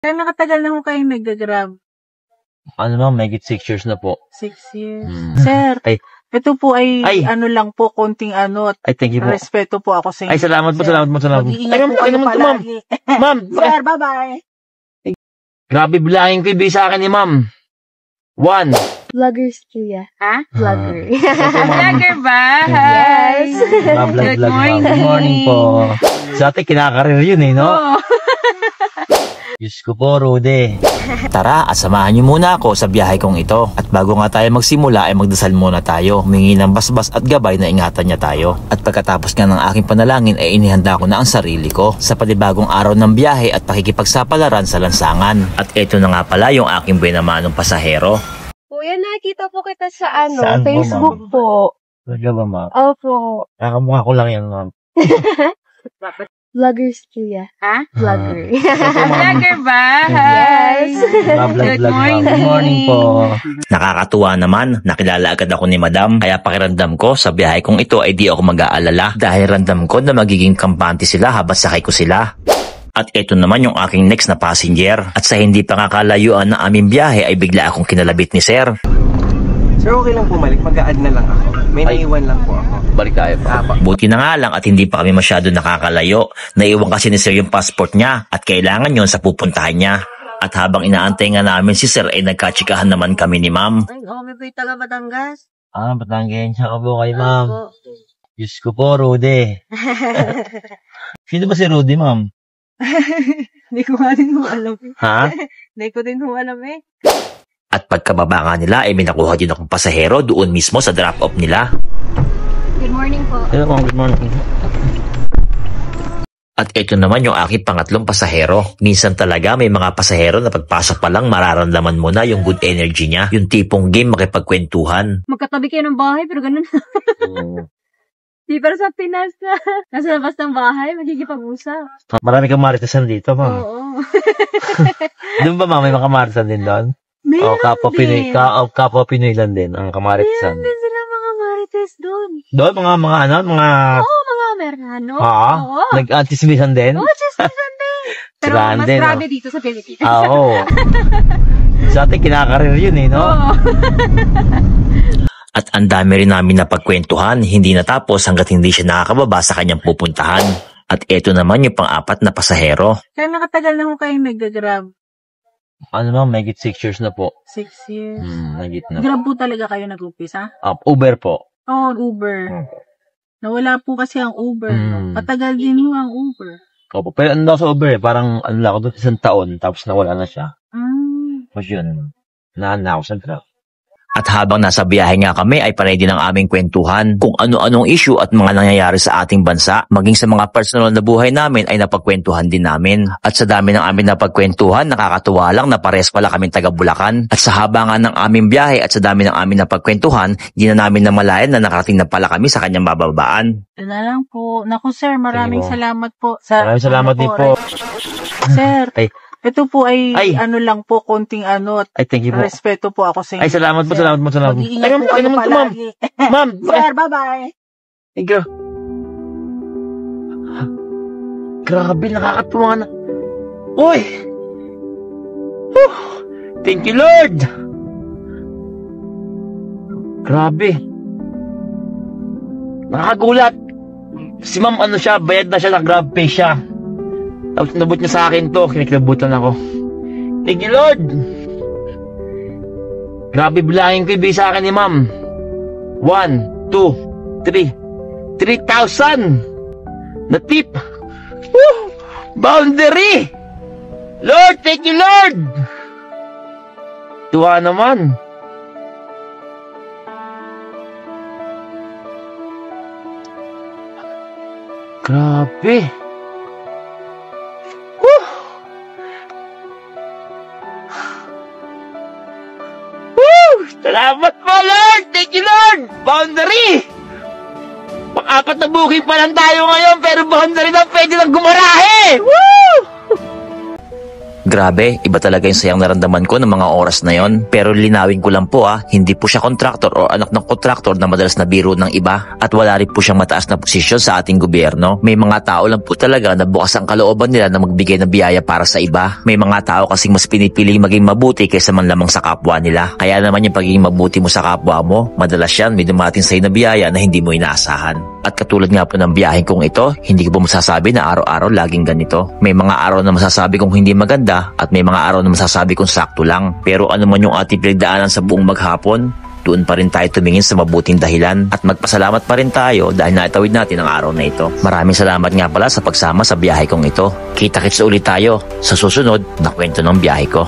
Kaya nakatagal na ko kayong nag-grab? Ano ma'am, may 6 years na po. 6 years. Sir, ito po ay ano lang po, konting ano, Ay, thank you po. respeto po ako sa inyo. Ay, salamat po, salamat po, salamat po. Mag-iingat po kayo palagi. Ma'am, Sir, bye-bye. grabe bilangin ko yung sa akin ni ma'am. 1. Vloggers kuya. Ha? Vlogger. Vlogger ba? Yes. Good morning. Good morning po. Sa atin, kinakarir yun eh, no? Oh. Diyos ko po, Rudy. Tara at samahan niyo muna ako sa biyahe kong ito. At bago nga tayo magsimula ay magdasal muna tayo. Humingi ng basbas at gabay na ingatan niya tayo. At pagkatapos nga ng aking panalangin ay inihanda ko na ang sarili ko sa panibagong araw ng biyahe at pakikipagsapalaran sa lansangan. At ito na nga pala yung aking buenamanong pasahero. Kuya, nakita po kita sa Saan po, Facebook ma'am? po. Talaga ba, ma'am? Opo. Nakamukha ko lang yan, ma'am. Vloggers kuya. Ha? Vlogger. Vlogger ba? Yes. Good morning. Good morning po. Nakakatuwa naman, nakilala agad ako ni Madam. Kaya pakiramdam ko sa biyahe kong ito ay di ako mag-aalala. Dahil ramdam ko na magiging kampante sila habang sakay ko sila. At ito naman yung aking next na passenger. At sa hindi pa kakalayuan na aming biyahe ay bigla akong kinalabit ni Sir. Sir, okay lang pumalik. Mag-a-add na lang ako. May naiwan lang po ako. Balik tayo pa. Buti na nga lang at hindi pa kami masyado nakakalayo. Naiwan kasi ni Sir yung passport niya at kailangan yon sa pupuntahan niya. At habang inaantay nga namin si Sir ay nagkatsikahan naman kami ni Ma'am. Ay, may po yung taga Batangas. Batanggensya ka po kay ma'am. Diyos ko po, Rudy. Sino ba si Rudy, ma'am? Hindi ko nga din mo alam. Ha? Hindi ko din mo alam eh. At pagkababa nga nila ay may nakuha din akong pasahero doon mismo sa drop-off nila. Good morning po. Hello, ma'am. Good morning. At ito naman yung aking pangatlong pasahero. Minsan talaga may mga pasahero na pagpasok pa lang mararamdaman mo na yung good energy niya. Yung tipong game makipagkwentuhan. Magkatabi kayo ng bahay pero ganun. Di para sa Pinas na. Nasa labas ng bahay, magkikipag-usap. Marami kang maritesan dito, ma'am. Oo. Doon ba, ma'am? May mga maritesan din doon? Meron Kapwa Pinoy, kapwa Pinoy lang din ang kamaritesan. Meron din sila mga marites doon. Doon, mga ano, mga... Oo, mga Amerikano. Oo. Nag-antismisan din? Oo, chismisan din. Pero Siraan mas din, grabe dito sa Pilipinas. Oo. Sa atin, kinakarir yun eh, no? Oo. At ang dami rin namin na pagkwentuhan, hindi natapos hanggat hindi siya nakakababa sa kanyang pupuntahan. At ito naman yung pang-apat na pasahero. Kaya nakatagal na ko kayong nag-grab? Ano ma'am, may 6 years na po. 6 years. Nagit na. Grab po talaga kayo nag-upisa? Uber po. Oo, Uber. Nawala po kasi ang Uber. No? Patagal din mo ang Uber. Opo, pero ano daw sa Uber parang ano lang ako doon 1 taon, tapos nawala na siya. Tapos yun, naan ako sa grab. At habang nasa biyahe nga kami ay panay din ang aming kwentuhan kung ano-anong issue at mga nangyayari sa ating bansa. Maging sa mga personal na buhay namin ay napagkwentuhan din namin. At sa dami ng aming napagkwentuhan, nakakatuwa lang na pares pala kaming taga Bulacan. At sa haba nga ng aming biyahe at sa dami ng aming napagkwentuhan, di na namin namalayan na nakarating na pala kami sa kanyang bababaan. Ito na lang po. Naku sir, maraming Thank you. salamat po. Maraming salamat din po. Sir, ito po ay Ay. ano lang po, konting ano, Ay, thank you po. respeto po ako sa inyo. Ay, salamat po, Sir. salamat po, salamat po. Mag-iingat Ay, po kayo naman to, ma'am. palagi. Ma'am, Sir, bye-bye. thank you. Grabe, nakakatuwa na. Uy! Whew! Thank you, Lord! Grabe. Nakakagulat. Si ma'am, ano siya, bayad na siya, nag-grab pay siya. Tapos nabot niya sa akin to, kinikilabutan ako. Thank you, Lord! Grabe, bilangin ko yung sa akin ni ma'am. 1, 2, 3. 3,000! Na tip! Woo! Boundary! Lord, thank you, Lord! Tuwa naman. Grabe. Woo! Woo! Salamat po, Lord! Thank you, Lord! Boundary! Pang-apat na booking pa lang tayo ngayon, pero boundary na pwede lang gumarahe! Woo! Grabe, iba talaga yung sayang naramdaman ko ng mga oras na yon. Pero linawin ko lang po hindi po siya kontraktor o anak ng kontraktor na madalas na biro ng iba. At wala rin po siyang mataas na posisyon sa ating gobyerno. May mga tao lang po talaga na bukas ang kalooban nila na magbigay ng biyaya para sa iba. May mga tao kasing mas pinipiling maging mabuti kaysa man lamang sa kapwa nila. Kaya naman yung pagiging mabuti mo sa kapwa mo, madalas yan may dumating sa'yo na biyaya na hindi mo inaasahan. At katulad nga po ng biyaheng kong ito, hindi ko po masasabi na araw-araw laging ganito. May mga araw na masasabi kong hindi maganda at may mga araw na masasabi kong sakto lang. Pero ano man yung ating pinagdaanan sa buong maghapon, doon pa rin tayo tumingin sa mabuting dahilan at magpasalamat pa rin tayo dahil naitawid natin ang araw na ito. Maraming salamat nga pala sa pagsama sa biyahe kong ito. Kita-kits ulit tayo sa susunod na kwento ng biyahe ko.